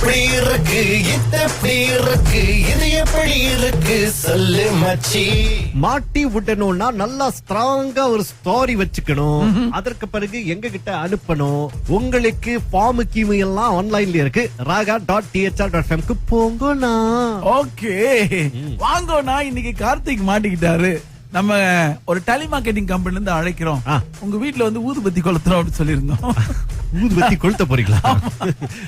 எப்படி இருக்கு இது எப்படி இருக்கு இது எப்படி இருக்கு சொல்லு மச்சி. மாட்டி விடணும்னா நல்லா ஸ்ட்ராங்கா ஒரு ஸ்டோரி வச்சுக்கணும். அதற்கு பிறகு எங்க கிட்ட அனுப்பணும். உங்களுக்கு ஃபார்ம் கீமு எல்லாம் ஆன்லைன்ல இருக்கு. raga.thr.fm க்கு போங்கண்ணா. ஓகே வாங்கோண்ணா. இன்னைக்கு கார்த்திக் மாட்டிக்கிட்டாரு. நம்ம ஒரு டெலிமார்க்கெட்டிங் கம்பெனில இருந்து அழைக்கிறோம். உங்க வீட்ல வந்து ஊதுபத்தி கொளுத்துறோம் அப்படின்னு சொல்லியிருந்தோம். ஊதுபத்தி கொளுத்த போறீங்களா?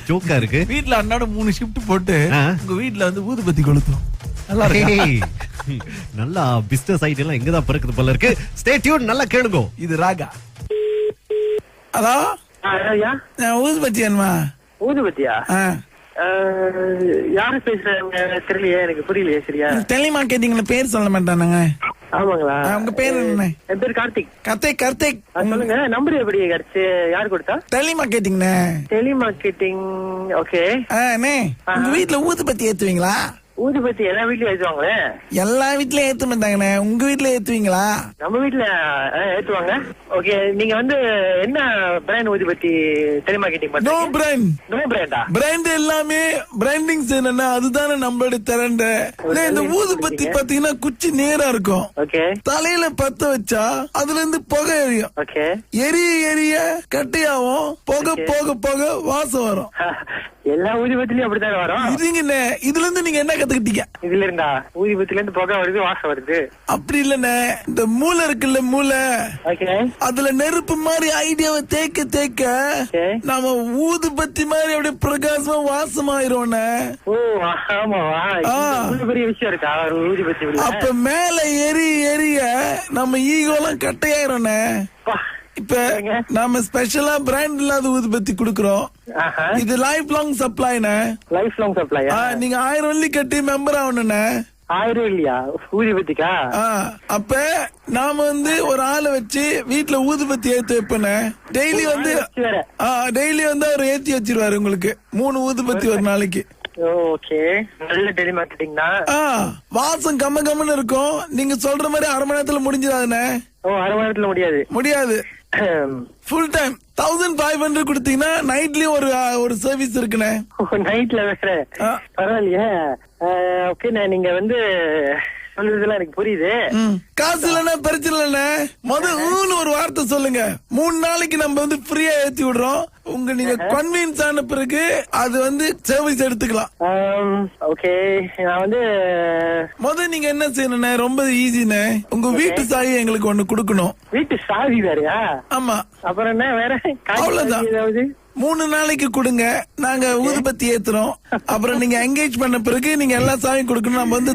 ஜோக்கா இருக்கு. வீட்ல அண்ணாட 3 ஷிஃப்ட் போட்டு உங்க வீட்ல வந்து ஊதுபத்தி கொளுத்துறோம். நல்லா இருக்கு. நல்லா பிசினஸ் ஐடியா எல்லாம் இங்கதான் பிறக்குது போல இருக்கு. ஸ்டே டியூன், நல்லா கேளுங்க. இது ராகா. ஹலோ ஐயா, ஊதுபத்தி வேணுமா? ஊதுபத்தியா? யாரு பேசுறாங்க தெரியலையே, எனக்கு புரியலையே சரியா. டெலிமார்க்கெட்டிங்ல பேர் சொல்ல மாட்டானுங்க. ஆமாங்களா? உங்க பேர் என்ன? என் பேர் கார்த்திக். கார்த்திக் சொல்லுங்க, நம்பர் எப்படி கிடைச்சு? யாரு கொடுத்தா? டெலிமார்க்கெட்டிங். டெலிமார்க்கெட்டிங். ஓகே. உங்க வீட்ல ஊதுபத்தி ஏத்துவீங்களா? ஊதுபத்தி எல்லா வீட்லயும் ஏத்துவாங்களே. எல்லா வீட்லயும் ஏத்த மாட்டாங்கண்ணே. உங்க வீட்ல ஏத்துவீங்களா? நம்ம வீட்ல ஏத்துவாங்க. ஓகே, நீங்க வந்து என்ன பிராண்ட் ஊதுபத்தி டெலிமார்க்கெட்டிங் நோ பண்றீங்க? பிராண்ட். நோ பிராண்டா? பிராண்ட் எல்லாமே பிராண்டிங் செய்யணும்னா அதுதானே நம்மளோட திறண்ட. இந்த ஊதுபத்தி பாத்தீங்கன்னா குச்சி நேரா இருக்கும். ஓகே. தலையில பத்த வச்சா அதுல இருந்து புகை எரியும். ஓகே. எரிய கட்டையாவும் புகை போக போக வாசம் வரும். எல்லா ஊதுபத்திலயும் அப்படித்தானே வரும். இதுங்கண்ணே, இதுல இருந்து நீங்க என்ன கத்துக்கிட்டீங்க? இதுல இருந்தா ஊதுபத்தில இருந்து புகை வருது, வாசம் வருது. அப்படி இல்லண்ணே, இந்த மூளை இருக்குல்ல, மூளை, ஓகே, அதுல நெருப்பு மாதிரி ஐடியாவை தேக்க தேக்க நாம ஊதுபத்தி மாதிரி அப்படியே பிரகாசமா வாசமாயிருவோண்ணே. ஓ ஆமாவா? பெரிய விஷயம் இருக்கா ஊதுபத்தி? அப்ப மேல எரிய நம்ம ஈகோலாம் கட்டையாயிரும்ண்ணே. இப்ப நாம ஸ்பெஷலா பிராண்ட் இல்லாத ஊதுபத்தி குடுக்கறோம். இது லைஃப் லாங் சப்ளைண்ணே. Life long supply. நீங்க 1000 வெள்ளி கட்டி மெம்பர் ஆகணும்ண்ணே. 1000 இல்லையா ஊதுபத்திக்கா? அப்ப நாம வந்து ஒரு ஆளை வச்சு வீட்டுல ஊதுபத்தி ஏத்தி வைப்பேன். டெய்லி வந்து அவர் ஏத்தி வச்சிருவாரு உங்களுக்கு 3 ஊதுபத்தி ஒரு நாளைக்கு. ஓகே, நல்ல டெலிமார்க்கெட்டிங் தான். வாசம் கம்ம கம்மன்னு இருக்கும். நீங்க சொல்ற மாதிரி 1/2 மணி நேரத்துல முடிஞ்சிடாதுண்ணே. ஓ, 1/2 மணி நேரத்துல முடியாது. ஃபுல் டைம் 1500 கொடுத்தீங்கன்னா நைட்லயும் ஒரு சர்வீஸ் இருக்குண்ணே. நைட்ல வேற? பரவாயில்லையே. ஓகே, நீங்க வந்து சொல்றதுலாம் எனக்கு புரியுது. காசு இல்லன்னா பிரச்சனை இல்லண்ணே. முதல்ல ஒரு வார்த்தை சொல்லுங்க. 3 நாளைக்கு நம்ம வந்து ஃப்ரீயா ஏத்தி விடுறோம். நீங்க கன்வீன்ஸ் ஆன பிறகு அது வந்து சர்வீஸ் எடுத்துக்கலாம். ஓகே, நான் வந்து நீங்க என்ன செய்யணும்ண்ணே? ரொம்ப ஈஸிண்ணே. உங்க வீட்டு சாவி எங்களுக்கு ஒண்ணு குடுக்கணும். வீட்டு சாவி வேறயா? ஆமா. அப்புறம் என்ன வேற? அவ்வளவுதான். 3 நாளைக்கு கொடுங்க, நாங்க ஊதுபத்தி ஏத்துறோம். அப்புறம் நீங்க என்கேஜ் பண்ண பிறகு நீங்க எல்லா சாவியும் கொடுக்கணும். நம்ம வந்து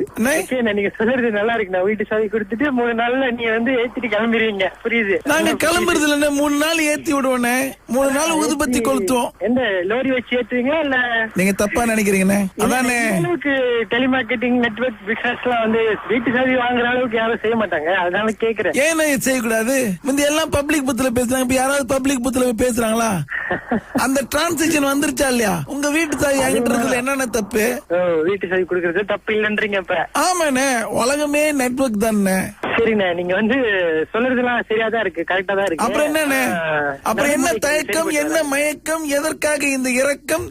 நீங்க சொல்றது நல்லா இருக்கு. நான் வீட்டு சாவி கொடுத்துட்டு 3 நாள்ல நீங்க வந்து ஏத்திட்டு கிளம்பிடுவீங்க. புரியுது? நாங்க கிளம்புறது இல்ல, 3 நாள் ஏத்தி விடுவோண்ணே. 3 நாள் ஊதுபத்தி கொளுத்துவோம். எந்த லோரி வச்சு ஏத்துவீங்களா இல்ல? நீங்க தப்பா நினைக்கிறீங்கண்ணே. அதானே டெலிமார்க்கெட்டிங் நெட்வொர்க் பிசினஸ் எல்லாம் வந்து வீட்டு சாவி வாங்குற அளவுக்கு யாரும் செய்ய மாட்டாங்க. அதனால கேக்குறேன். ஏன் செய்யக்கூடாது? முந்தி எல்லாம் பப்ளிக் புத்துல பேசுறாங்க. இப்ப யாராவது பப்ளிக் புத்துல பேசுறாங்களா? அந்த டிரான்சாக்சன் வந்துருச்சா இல்லையா? உங்க வீட்டு சாவி என்கிட்ட இருக்கிறது என்னென்ன தப்பு? வீட்டு சாவி கொடுக்கறது தப்பு இல்லன்றீங்க இப்ப? ஆமாண்ணே, உலகமே நெட்வொர்க் தானே. சரிண்ணே, நீங்க வந்து சொல்றதுலாம் சரியாதான் இருக்கு, கரெக்டா தான் இருக்கு. அப்புறம் என்னண்ணே? அப்புறம் என்ன தயக்கம், என்ன மயக்கம், எதற்காக இந்த இரக்கம்?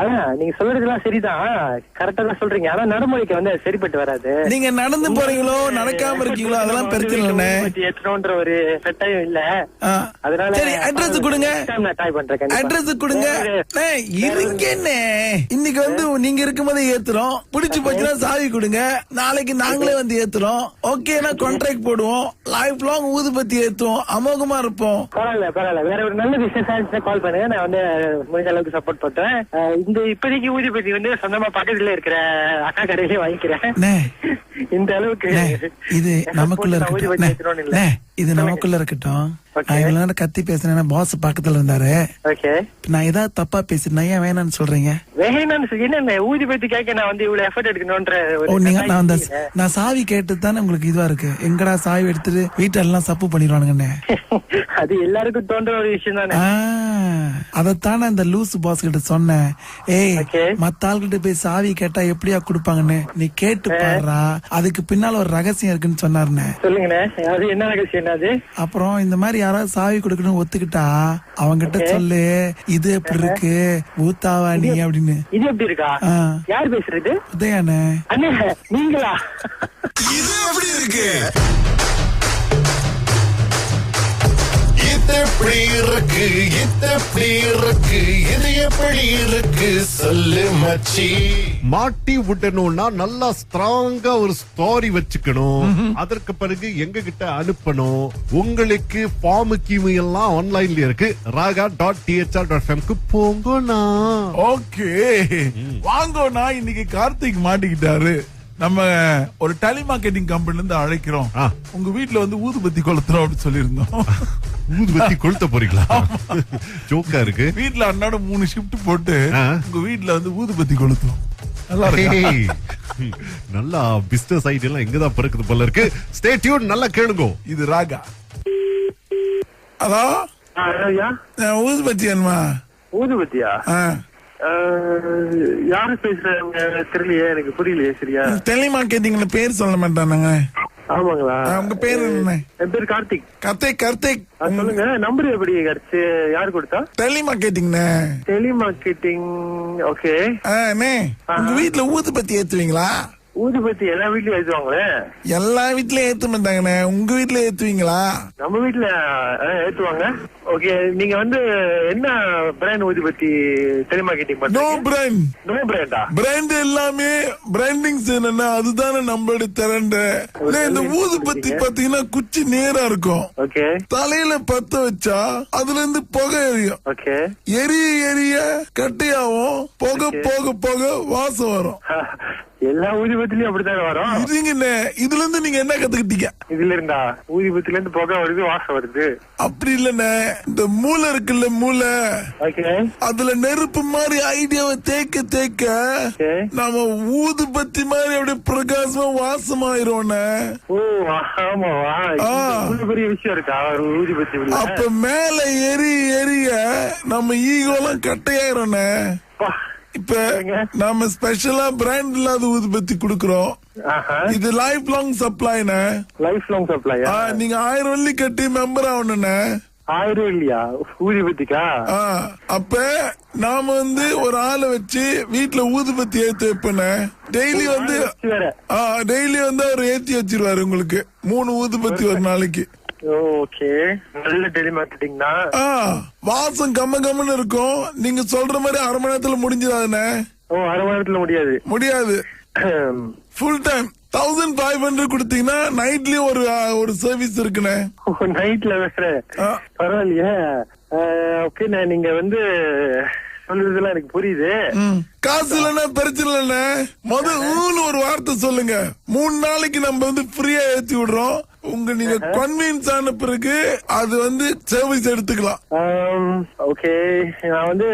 அதான் நீங்க சொல்றதுலாம் சரிதான், கரெக்டா தான் சொல்றீங்க. ஆனா நடைமுறைக்கு வந்து சரிப்பட்டு வராது. நீங்க நடந்து போறீங்களோ நடக்காம இருக்கீங்களோ அதெல்லாம் பிரச்சனை இல்லைண்ணே. ஏற்றணும்ன்ற ஒரு கட்டாயம் இல்ல. அதனால சரி, அட்ரஸ் கொடுங்க. நான் ட்ரை பண்றேன். அட்ரஸ் கொடுங்க. இருங்கண்ணே, இன்னைக்கு வந்து நீங்க இருக்கும்போது ஏத்துறோம். புடிச்சு போச்சுன்னா சாவி கொடுங்க. நாளைக்கு நாங்களே வந்து ஏத்துறோம். ஓகேனா கான்ட்ராக்ட் போடுவோம். லைஃப் லாங் ஊதுபத்தி ஏத்துவோம். அமோகமா இருப்போம். பரவாயில்ல. வேற ஒரு நல்ல பிசினஸ் கால் பண்ணுங்க. நான் வந்து முடிஞ்ச அளவுக்கு சப்போர்ட் பண்றேன். இந்த இப்போதைக்கு ஊதுபத்தி வந்து சொந்தமா பக்கத்துல இருக்கிற அக்கா கடையிலே வாங்கிக்கிறேன். இந்த அளவுக்கு இது நமக்குள்ள இருக்கட்டும். இது நமக்குள்ள இருக்கட்டும். கத்தி பேசுறேன். பாஸ் பக்கத்துல இருந்தாரு. நான் ஏதாவது தப்பா பேசுறேன், ஏன் வேணான்னு சொல்றீங்க? வேணான்னு ஊதிபத்தி கேட்க நான் வந்து இவ்வளவு எஃபர்ட் எடுக்கணும்ன்ற. நான் சாவி கேட்டு தானே உங்களுக்கு இதுவா இருக்கு. எங்கடா சாவி எடுத்துட்டு வீட்டெல்லாம் சப்பு பண்ணிடுவானுங்கண்ணே. அது எல்லாருக்கும் தோன்ற ஒரு விஷயம் தானே. அதத்தானே அந்த லூசு பாஸ் கிட்ட சொன்னேன். ஏய், Okay. மத்த ஆள்கிட்ட போய் சாவி கேட்டா எப்படியா கொடுப்பாங்கன்னு நீ கேட்டு பாடுறா, அதுக்கு பின்னால ஒரு ரகசியம் இருக்குன்னு சொன்னாருன்னு. சொல்லுங்கண்ணே, அது என்ன ரகசியம் அது? அப்புறம் இந்த மாதிரி யாராவது சாவி கொடுக்கணும் ஒத்துக்கிட்டா அவங்கிட்ட சொல்லு, இது எப்படி இருக்கு ஊத்தாவா நீ அப்படின்னு. இது எப்படி இருக்கா? ஆ. யார் பேசுறது? உதயானே. அண்ணே, நீங்களா? இது எப்படி இருக்கு? இது எப்படி இருக்கு? இது எப்படி இருக்கு? இது எப்படி இருக்கு? சொல்லு மச்சி. மாட்டி விடணும்னா நல்லா ஸ்ட்ராங்கா ஒரு ஸ்டோரி வச்சுக்கணும். அதற்கு பிறகு எங்க கிட்ட அனுப்பணும். உங்களுக்கு ஃபார்ம் கீமு எல்லாம் ஆன்லைன்ல இருக்கு. raga.thr.fm போங்கண்ணா. ஓகே, வாங்கோண்ணா. இன்னைக்கு கார்த்திக் மாட்டிக்கிட்டாரு. நம்ம ஒரு டெலிமார்க்கெட்டிங் கம்பெனில இருந்து அழைக்கிறோம். உங்க வீட்டுல வந்து ஊதுபத்தி கொளுத்துறோம் அப்படின்னு சொல்லியிருந்தோம். ஊதுபத்தி கொளுத்த போறீங்களா? ஜோக்கா இருக்கு. வீட்டுல அண்ணாட 3 ஷிஃப்ட் போட்டு உங்க வீட்டுல வந்து ஊதுபத்தி கொளுத்துறோம். நல்லா இருக்கு. நல்லா பிசினஸ் ஐடியா எல்லாம் எங்கதான் பிறக்குது போல இருக்கு. ஸ்டே டியூன், நல்லா கேளுங்க. இது ராகா. ஹலோ, ஐயா, ஊதுபத்தி வேணுமா? ஊதுபத்தியா? யாரு பேசுறாங்க தெரியலையே, எனக்கு புரியலையே சரியா. டெலிமார்க்கெட்டிங்ல பேர் சொல்ல மாட்டானுங்க. ஆமாங்களா? உங்க பேர் என்ன? என் பேர் கார்த்திக். கார்த்திக். சொல்லுங்க, நம்பர் எப்படி கிடைச்சு? யாரு கொடுத்தா? டெலிமார்க்கெட்டிங்ண்ணே. டெலிமார்க்கெட்டிங். ஓகே. உங்க வீட்டுல ஊதுபத்தி ஏத்துவீங்களா? ஊதுபத்தி எல்லா வீட்லயும் ஏத்துவாங்களே. எல்லா வீட்லயும் ஏத்த மாட்டாங்கண்ணே. உங்க வீட்டுல ஏத்துவீங்களா? நம்ம வீட்டுல ஏத்துவாங்க. ஓகே, நீங்க வந்து என்ன பிராண்ட் ஊதுபத்தி டெலிமார்க்கெட்டிங் நோ பண்றீங்க? பிராண்ட். நோ பிராண்டா? பிராண்ட் எல்லாமே பிராண்டிங் செய்யணும்னா அதுதானே நம்மளோட திறண்ட. இந்த ஊதுபத்தி பாத்தீங்கன்னா குச்சி நேரா இருக்கும். ஓகே. தலையில பத்த வச்சா அதுல இருந்து புகை எரியும். ஓகே. எரிய கட்டையாவும் புகை போக போக வாசம் வரும். எல்லா ஊதிபத்திலயும் அப்படித்தானே வரும். இதுங்கண்ணே, இதுல இருந்து நீங்க என்ன கத்துக்கிட்டீங்க? இதுல இருந்தா ஊதிபத்தில இருந்து புகை வருது, வாசம் வருது. அப்படி இல்லண்ணே, இந்த மூளை இருக்குல்ல, மூளை, ஓகே, அதுல நெருப்பு மாதிரி ஐடியாவை தேக்க தேக்க நாம ஊதுபத்தி மாதிரி அப்படியே பிரகாசமா வாசமாயிருவோண்ணே. ஓ ஆமாவா? இவ்வளவு பெரிய விஷயம் இருக்கா ஒரு ஊதிபத்தி உள்ள? அப்ப மேல எரிய நம்ம ஈகோலாம் கட்டையாயிரோண்ணே. இப்ப நாம ஸ்பெஷலா பிராண்ட் இல்லாத ஊதுபத்தி குடுக்கறோம். இது லைஃப் லாங் சப்ளைண்ணே. லைஃப் லாங் சப்ளையா? நீங்க 1000 வெள்ளி கட்டி மெம்பர் ஆகணும்ண்ணே. 1000 இல்லையா ஊதுபத்திக்கா? அப்ப நாம வந்து ஒரு ஆளை வச்சு வீட்டுல ஊதுபத்தி ஏத்தி வைப்பேன். டெய்லி வந்து அவர் ஏத்தி வச்சிருவாரு உங்களுக்கு 3 ஊதுபத்தி ஒரு நாளைக்கு. ஓகே, நல்ல டெலிமார்க்கெட்டிங் தான். வாசம் கம்மன்னு இருக்கும். நீங்க சொல்ற மாதிரி 1/2 மணி நேரத்துல முடிஞ்சதானே? ஓ, 1/2 மணி நேரத்துல முடியாது. ஃபுல் டைம் 1500 கொடுத்தீங்கன்னா நைட்லயும் ஒரு சர்வீஸ் இருக்குண்ணே. நைட்ல வேற? பரவாயில்லையே. ஓகே, நீங்க வந்து சொல்றதுலாம் எனக்கு புரியுது. காசு இல்லன்னா பிரச்சனை இல்லைண்ணே. முதல்ல ஒரு வார்த்தை சொல்லுங்க, 3 நாளைக்கு நம்ம வந்து ஃப்ரீயா ஏத்தி விடுறோம். நீங்க கன்வீன்ஸ் ஆன பிறகு அது வந்து சர்வீஸ் எடுத்துக்கலாம். ஓகே, நான் வந்து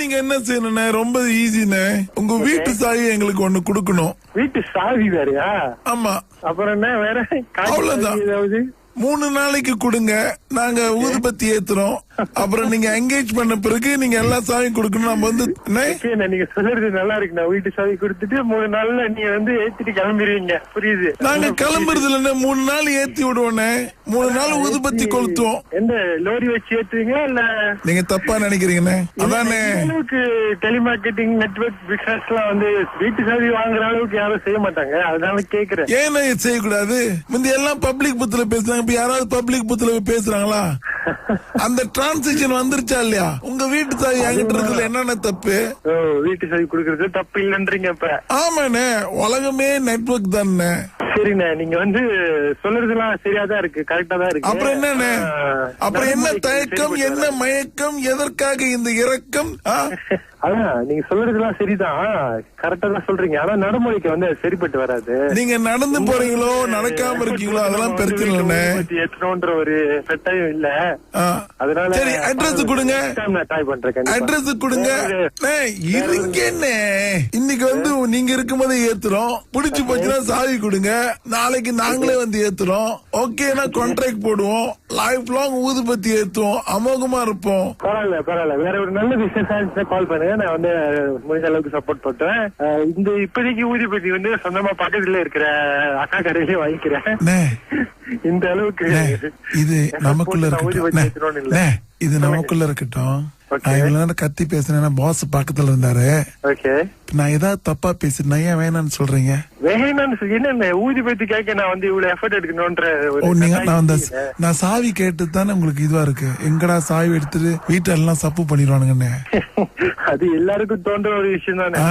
நீங்க என்ன செய்யணும்னே, ரொம்ப ஈஸிண்ணே. உங்க வீட்டு சாவி எங்களுக்கு ஒண்ணு குடுக்கணும். வீட்டு சாவி வேறயா? ஆமா. அப்புறம் என்ன வேற? அவ்வளவுதான். 3 நாளைக்கு கொடுங்க, நாங்க ஊதுபத்தி ஏத்துறோம். அப்புறம் நீங்க என்கேஜ் பண்ண பிறகு நீங்க எல்லா சாவியும் கொடுக்கணும். நம்ம வந்து நீங்க சொல்றது நல்லா இருக்கு. நான் வீட்டு சாவி கொடுத்துட்டு 3 நாள்ல நீங்க வந்து ஏத்திட்டு கிளம்பிடுவீங்க. புரியுது? நாங்க கிளம்புறது இல்ல, 3 நாள் ஏத்தி விடுவோண்ணே. 3 நாள் ஊதுபத்தி கொளுத்துவோம். எந்த லோரி வச்சு ஏத்துவீங்களா இல்ல? நீங்க தப்பா நினைக்கிறீங்கண்ணே. அதானே அளவுக்கு டெலிமார்க்கெட்டிங் நெட்வொர்க் பிசினஸ் எல்லாம் வந்து வீட்டு சாவி வாங்குற அளவுக்கு யாரும் செய்ய மாட்டாங்க. அதனால கேக்குறேன், ஏன்னா செய்யக்கூடாது? முந்தி எல்லாம் பப்ளிக் புத்துல பேசுறாங்க, இப்ப யாராவது பப்ளிக் புத்துல பேசுறாங்களா? அந்த டிரான்சாக்சன் வந்துருச்சா இல்லையா? உங்க வீட்டு சாவி என்கிட்ட இருக்கிறதுல என்னென்ன தப்பு? வீட்டு சாவி குடுக்கறது தப்பு இல்லன்றீங்க இப்ப? ஆமாண்ணே, உலகமே நெட்வொர்க் தானே. சரிண்ணே, நீங்க வந்து சொல்றதுலாம் சரியாதான் இருக்கு, கரெக்டா தான் இருக்கு. அப்புறம் என்னண்ணே, அப்புறம் என்ன தயக்கம், என்ன மயக்கம், எதற்காக இந்த இரக்கம்? அதான் நீங்க சொல்றதுலாம் சரிதான், கரெக்டா தான் சொல்றீங்க. ஆனா நடைமுறைக்கு வந்து அது சரிப்பட்டு வராது. நீங்க நடந்து போறீங்களோ நடக்காம இருக்கீங்களோ அதெல்லாம் பிரச்சனை இல்லைண்ணே. ஏற்றணும்ன்ற ஒரு கட்டாயம் இல்ல. அதனால சரி அட்ரஸ் கொடுங்க, நான் ட்ரை பண்றேன். அட்ரஸ் கொடுங்க. இருங்கண்ணே, இன்னைக்கு வந்து நீங்க இருக்கும்போது ஏத்துறோம். புடிச்சு போச்சுன்னா சாவி கொடுங்க, நாளைக்கு நாங்களே வந்து ஏத்துறோம். ஓகேனா கான்ட்ராக்ட் போடுவோம், லைஃப் லாங் ஊதுபத்தி ஏத்துவோம், அமோகமா இருப்போம். பரவாயில்ல பரவாயில்ல, வேற ஒரு நல்ல பிசினஸ் கால் பண்ணுங்க, நான் வந்து முடிஞ்ச அளவுக்கு சப்போர்ட் பண்றேன். இந்த இப்போதைக்கு ஊதிபதி வந்து சொந்தமா பக்கத்துல இருக்கிற அக்கா கடையிலேயே வாங்கிக்கிறேன். இந்த அளவுக்கு இது நமக்குள்ள இருக்கட்டும், இது நமக்குள்ள இருக்கட்டும். நான் இவ்வளவு நேரம் கத்தி பேசினேன், பாஸ் பக்கத்துல இருந்தாரு. நான் ஏதாவது தப்பா பேசினா ஏன் வேணான்னு சொல்றீங்க? என்ன ஊதிபதி கேட்க நான் வந்து இவ்வளவு எஃபர்ட் எடுக்கணும்ன்ற நான் சாவி கேட்டு தானே உங்களுக்கு இதுவா இருக்கு. எங்கடா சாவி எடுத்துட்டு வீட்டுல எல்லாம் சப்பு பண்ணிடுவானுங்கன்னு. அது எல்லாருக்கும் தோன்ற ஒரு விஷயம் தானே.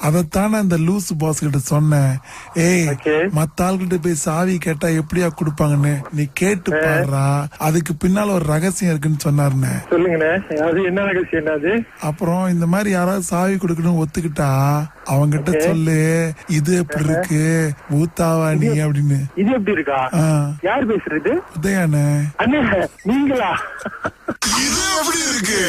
அதத்தானே அந்த லூஸ் பாஸ் கிட்ட சொன்னேன். ஏய், மத்த ஆள்கிட்ட போய் சாவி கேட்டா எப்படியா கொடுப்பாங்கன்னு நீ கேட்டு பாடுறா, அதுக்கு பின்னால ஒரு ரகசியம் இருக்குன்னு சொன்னாருன்னு. சொல்லுங்க, அது என்ன ரகசியம்? அது அப்புறம் இந்த மாதிரி யாராவது சாவி கொடுக்கணும் ஒத்துக்கிட்டா அவங்கிட்ட சொல்லு, இது எப்படி இருக்கு ஊத்தாவா நீ அப்படின்னு. இது எப்படி இருக்கா? யார் பேசுறது? உதயானே. அண்ணே நீங்களா? இது எப்படி இருக்கு?